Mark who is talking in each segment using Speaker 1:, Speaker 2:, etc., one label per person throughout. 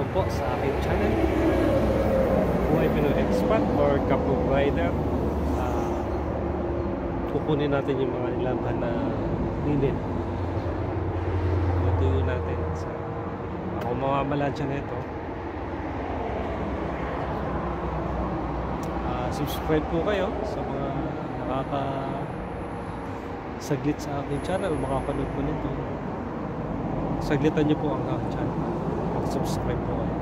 Speaker 1: naman po sa aking channel, Buhay Pinoy Expat or Kapog Rider. Kukunin natin yung mga nilaban na ninit. Tutuyo natin. So, ako mamamalansya na ito. Subscribe po kayo sa mga saglit sa aking channel, makapanood po nito. Saglitan nyo po ang aking channel. Mag-subscribe po kayo.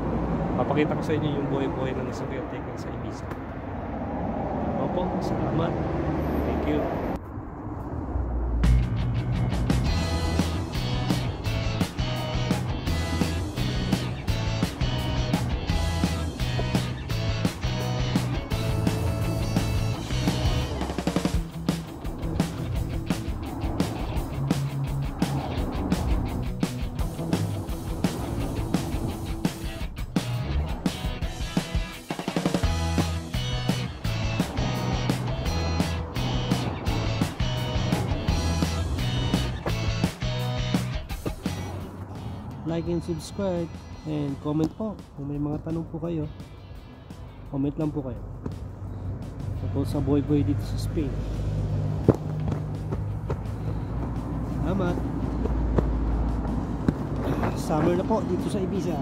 Speaker 1: Papakita ko sa inyo yung buhay-buhay na nasa caretaker sa Ibiza. Opo, salamat. Thank you. Like and subscribe and comment po kung may mga tanong po kayo. Comment lang po kayo tungkol sa buhay-buhay dito sa Spain. Salamat. Summer na po dito sa Ibiza.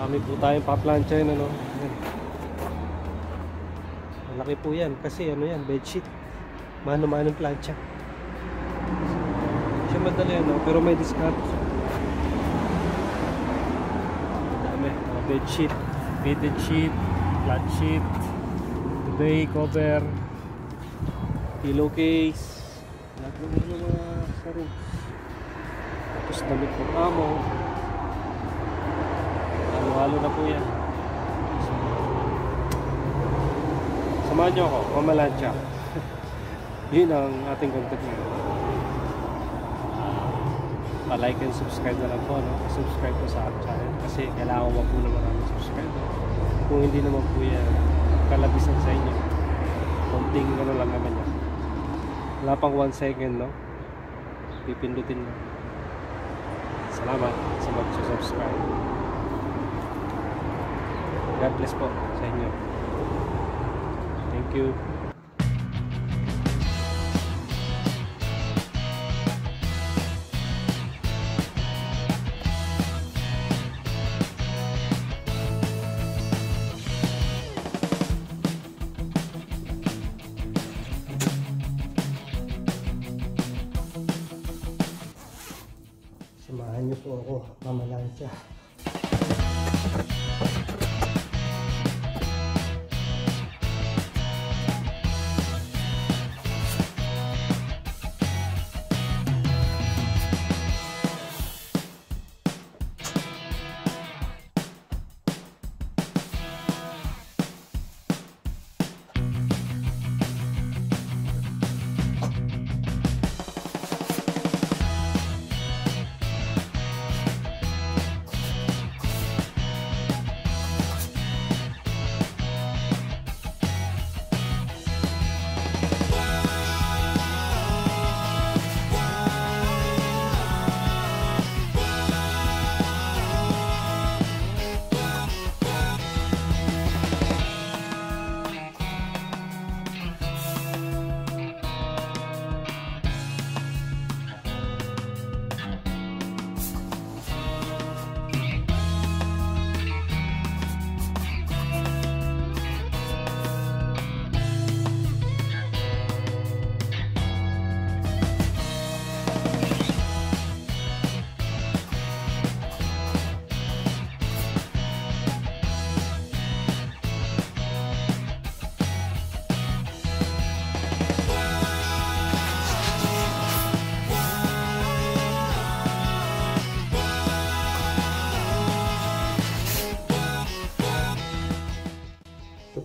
Speaker 1: Marami po tayong pa-plancha yun, ano. Malaki po yan kasi ano yan, bedsheet. Mano-manong plancha. Siya madali, ano, pero may discount. Dami, bedsheet, fitted sheet, flat sheet, duvet cover, pillowcase, lahat ng mga sarong. Tapos damit ng amo. Halo na po yan. Samahan nyo ako, mamalansya. Yun ang ating content ngayon. Pa-like and subscribe na lang po, no? Subscribe po sa aking channel kasi kailangan ko po na maraming subscribe. Kung hindi naman po yan kalabisan sa inyo, konting ano lang naman yan. Wala pang 1 second, no? Pipindutin mo. Salamat sa mag-subscribe. God bless po sa inyo. Thank you. Samahan niyo po ako mamalansya.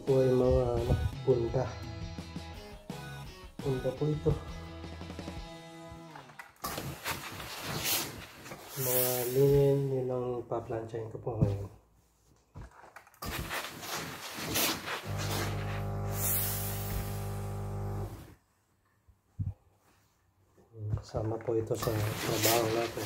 Speaker 1: po ay mga bunda. Bunda po ito. Mga linen, yun ang paplansyahin ko po ngayon. Kasama po ito sa trabaho natin.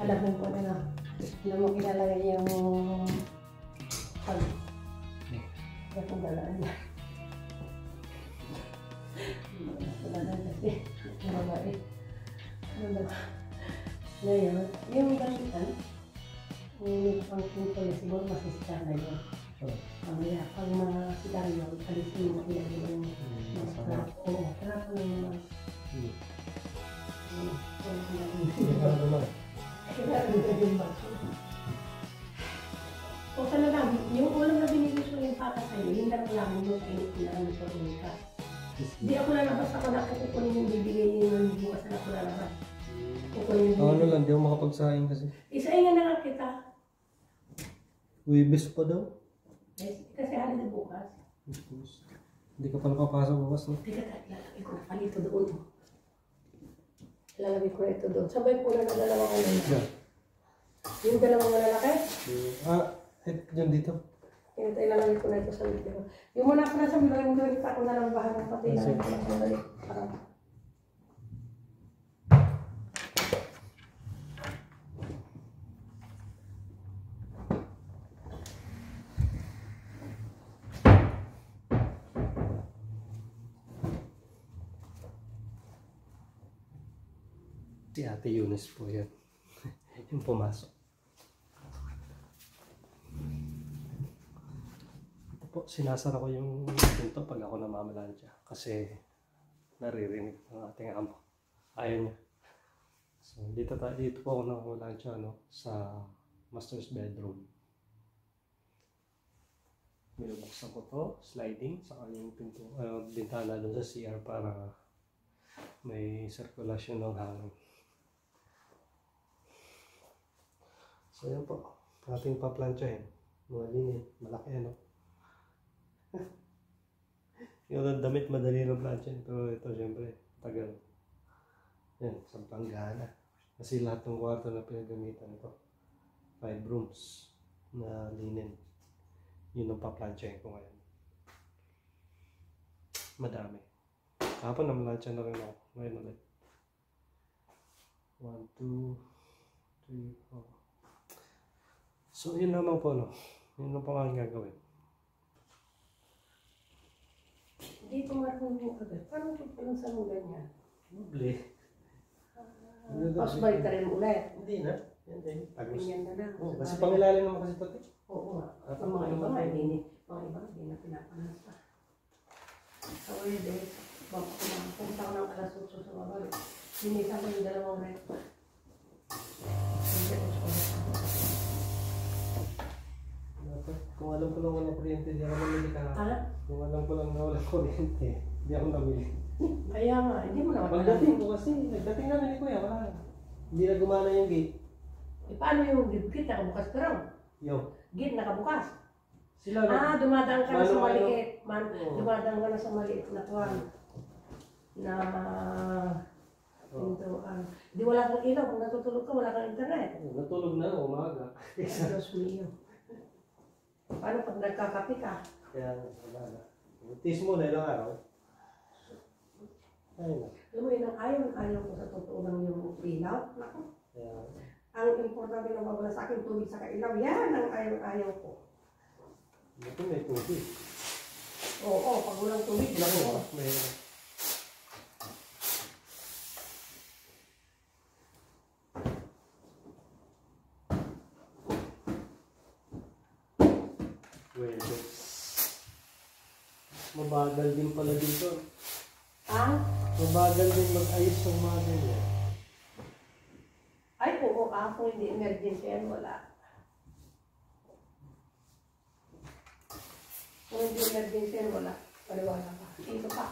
Speaker 2: Alam mo na alam mo kilala yung pag yung dalaan niya. Wala na kasi mabait. Ano ba? Ngayon, yung gamitan, yung pang-pintuloy siguro masisita na yun. Mamaya, pag mga sitaryo, alisin mo ilan yung mga trap. Oo, trap na yung mga o talaga, yung ulam na binigay ko yung papa sa'yo, yung dalawa lang yung kainit na ano sa unika. Hindi ako lalabas ako na kukunin yung bibigay yung bukas na ako lalabas. Kukunin yung
Speaker 1: Ano lang, di ako makapagsahin kasi.
Speaker 2: Isaingan na lang kita.
Speaker 1: Wibis pa daw.
Speaker 2: Kasi halin na bukas.
Speaker 1: Hindi ka pa nakapasok bukas, no?
Speaker 2: Teka, lalagay ko na palito doon. Lalagay ko na ito doon. Sabay po na dalawa ko na yun. Yung dalawang malalaki?
Speaker 1: Yan dito.
Speaker 2: Yung ilalagay ko na ito sa video. Yung muna ko na sa mga yung gawin pa ko na lang bahan ng pati. Lalagay ko na sa mga parang.
Speaker 1: Si Ate Eunice po yan. Yung pumasok. Ito po, sinasara ko yung pinto pag ako namamalansya. Kasi naririnig ng ating amo. Ayaw niya. So dito po ako namamalansya sa master's bedroom. Binubuksan ko to, sliding, saka yung pinto, bintana doon sa CR para may sirkulasyon ng hangin. So yan po, ating paplansyahin. Mga linin, malaki ano. Yung damit madali ng plansyahin, pero ito syempre, tagal. Yan, sampang gana. Kasi lahat ng kwarto na pinagamitan ito, 5 rooms na linen. Yun ang paplansyahin ko ngayon. Madami. Kapon na malansya na rin ako. Ngayon ulit. 1, 2, 3, 4. So yun naman po, no? Yun ang pangalan gagawin.
Speaker 2: Hindi ko marunong mo agad. Paano ito palang sa mga ganyan?
Speaker 1: Mabli.
Speaker 2: Tapos balik ka rin ulit.
Speaker 1: Hindi na. Yan din. Tagos.
Speaker 2: Ganyan na lang.
Speaker 1: Kasi pangilalim naman kasi ito.
Speaker 2: Oo nga. Ang mga iba nga, hindi na pinapanas pa. So, yun pumunta ko ng alas 8 sa mga balik. Hinita ko yung dalawang red pa.
Speaker 1: Kung alam ko lang walang kuryente, di ako namili ka.
Speaker 2: Ha?
Speaker 1: Kung alam ko lang na walang kuryente, di ako namili.
Speaker 2: Kaya nga, hindi mo naman
Speaker 1: Pagdating ko kasi, nagdating namin ni Kuya, wala na. Hindi na gumana yung gate.
Speaker 2: Eh, paano yung gate nakabukas ka raw?
Speaker 1: Yo.
Speaker 2: Gate nakabukas.
Speaker 1: Sila
Speaker 2: Dumadaan ka na sa
Speaker 1: Mano-
Speaker 2: maliit.
Speaker 1: Oo.
Speaker 2: Dumadaan ka na sa maliit na kwan. Na pintuan. Di wala kang ilaw. Kung natutulog ka, wala kang internet.
Speaker 1: Natulog na umaga.
Speaker 2: Diyos mio. Paano pag nagkakape ka?
Speaker 1: Kaya wala na. Tis mo na ilang araw. Ay na.
Speaker 2: Alam mo yun, ayaw ko sa totoo lang yung ilaw. Naku.
Speaker 1: Kaya,
Speaker 2: Ang importante na mawala sa akin, tubig sa ilaw. Yan ang ayaw ko.
Speaker 1: ito may tubig.
Speaker 2: Oo, pag walang tubig,
Speaker 1: Naku,
Speaker 2: naku.
Speaker 1: may... Pwede. Mabagal din pala dito. Mabagal din mag-ayos ng mga ganyan.
Speaker 2: Ay, oo, kung hindi emergency yan, wala. Kung hindi emergency yan, wala. Paliwala ka. Dito pa.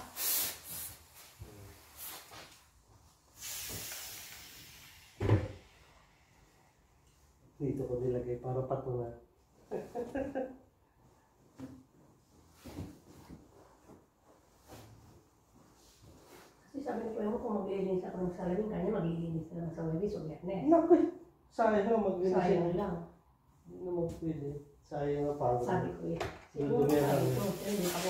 Speaker 1: Dito ko nilagay para patungan.
Speaker 2: Kasi sabi ko mo, kung mag-iinis ako ng salamin, kanya mag-iinis na sa webis o biyernes.
Speaker 1: Naku, sayang na mag-inis.
Speaker 2: Sayang lang.
Speaker 1: Hindi naman pwede. Sayang na pagod.
Speaker 2: Sabi ko yan.
Speaker 1: Siguro sabi
Speaker 2: ko, hindi ako.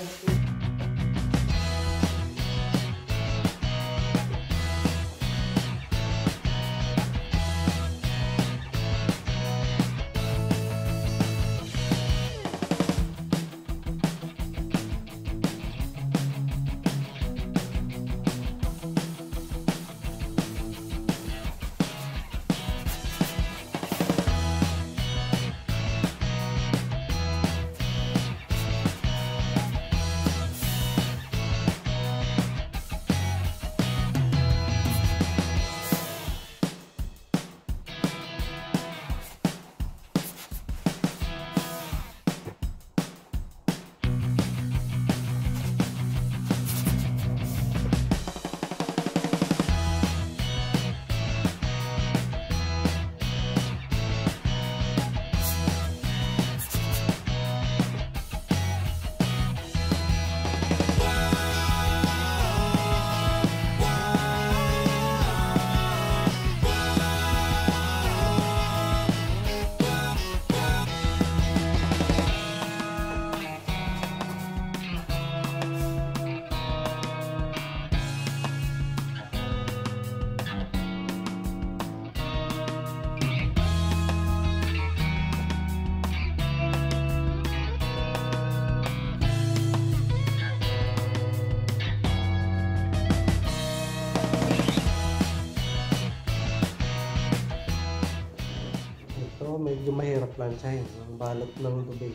Speaker 1: Medyo mahirap planchahin. Ang balot ng tubig.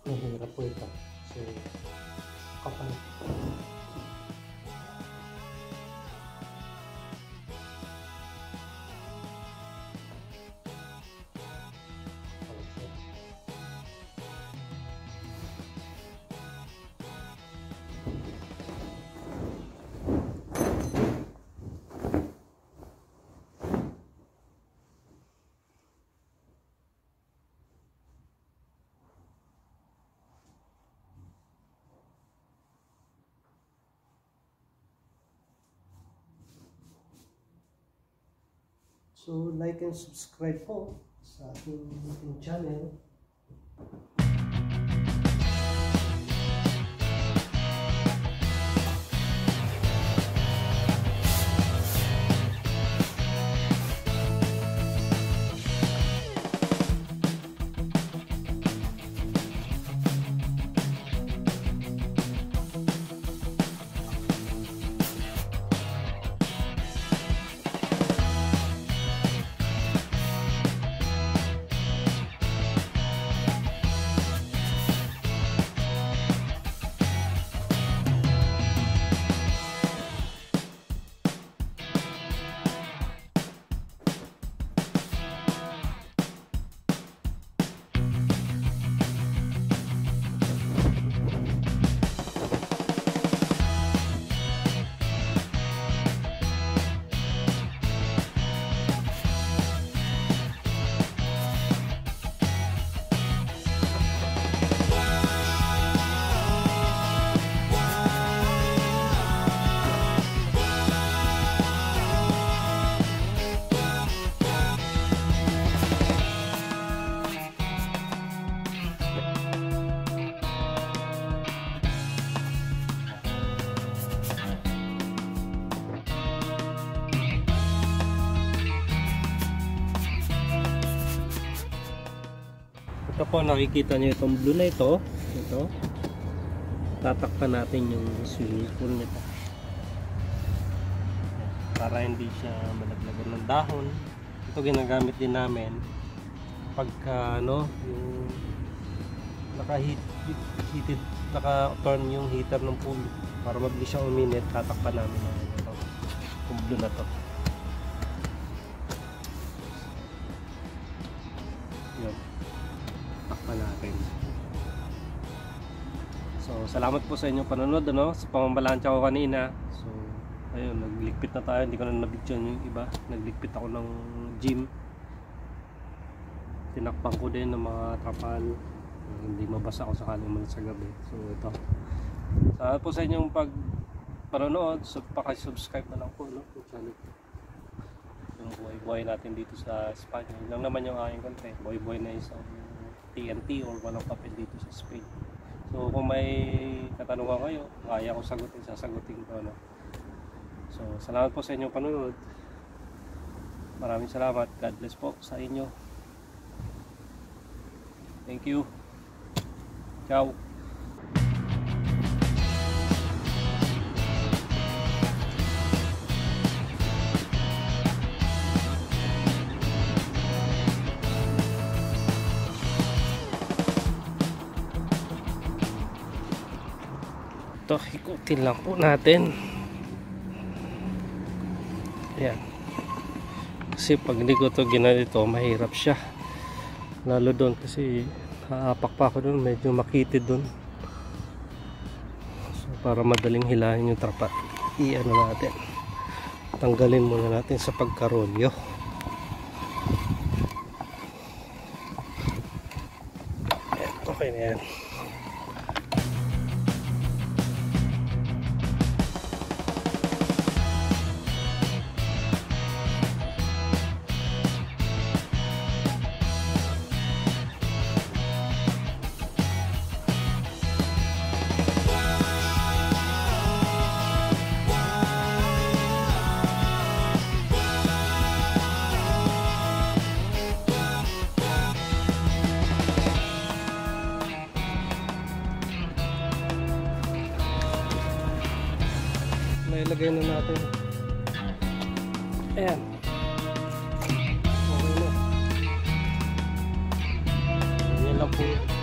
Speaker 1: Mahirap po ito. Kasi kapal. So, like and subscribe po sa ating channel. po nakikita nyo itong blue na ito, tatakpan natin yung swimming pool nito para hindi siya malaglagan ng dahon. Ito ginagamit din namin pagka yung naka-turn yung heater ng pool para mabilis siya uminit. Tatakpan namin ito, yung blue na to. Yun, takpan natin. So salamat po sa inyong panonood, sa pamamalansya ko kanina. So ayun, nagligpit na tayo, hindi ko na nabidyon yung iba. Nagligpit ako ng gym, tinakpan ko din ng mga trapal, hindi mabasa ako sakaling man sa gabi. So ito, salamat po sa inyong panonood. So paki-subscribe na lang po, yung channel ko, yung buhay-buhay natin dito sa Spain. Yun lang naman yung aking content, buhay-buhay na isang TNT or walang papel dito sa Spain. So kung may katanungan kayo, kaya ko sasagutin ko, So salamat po sa inyong panonood. Maraming salamat. God bless po sa inyo. Thank you. Ciao. Ito, ikutin lang po natin. Ayan. Kasi pag hindi ko ito ginanito, mahirap siya. Lalo doon kasi haapak pa ako doon, medyo makitid doon. So para madaling hilahin yung trapa, i-ano natin, tanggalin muna natin sa pagkarolyo. Okay na yan. Ilagay na natin. Ayan. Okay na. Yan lang po.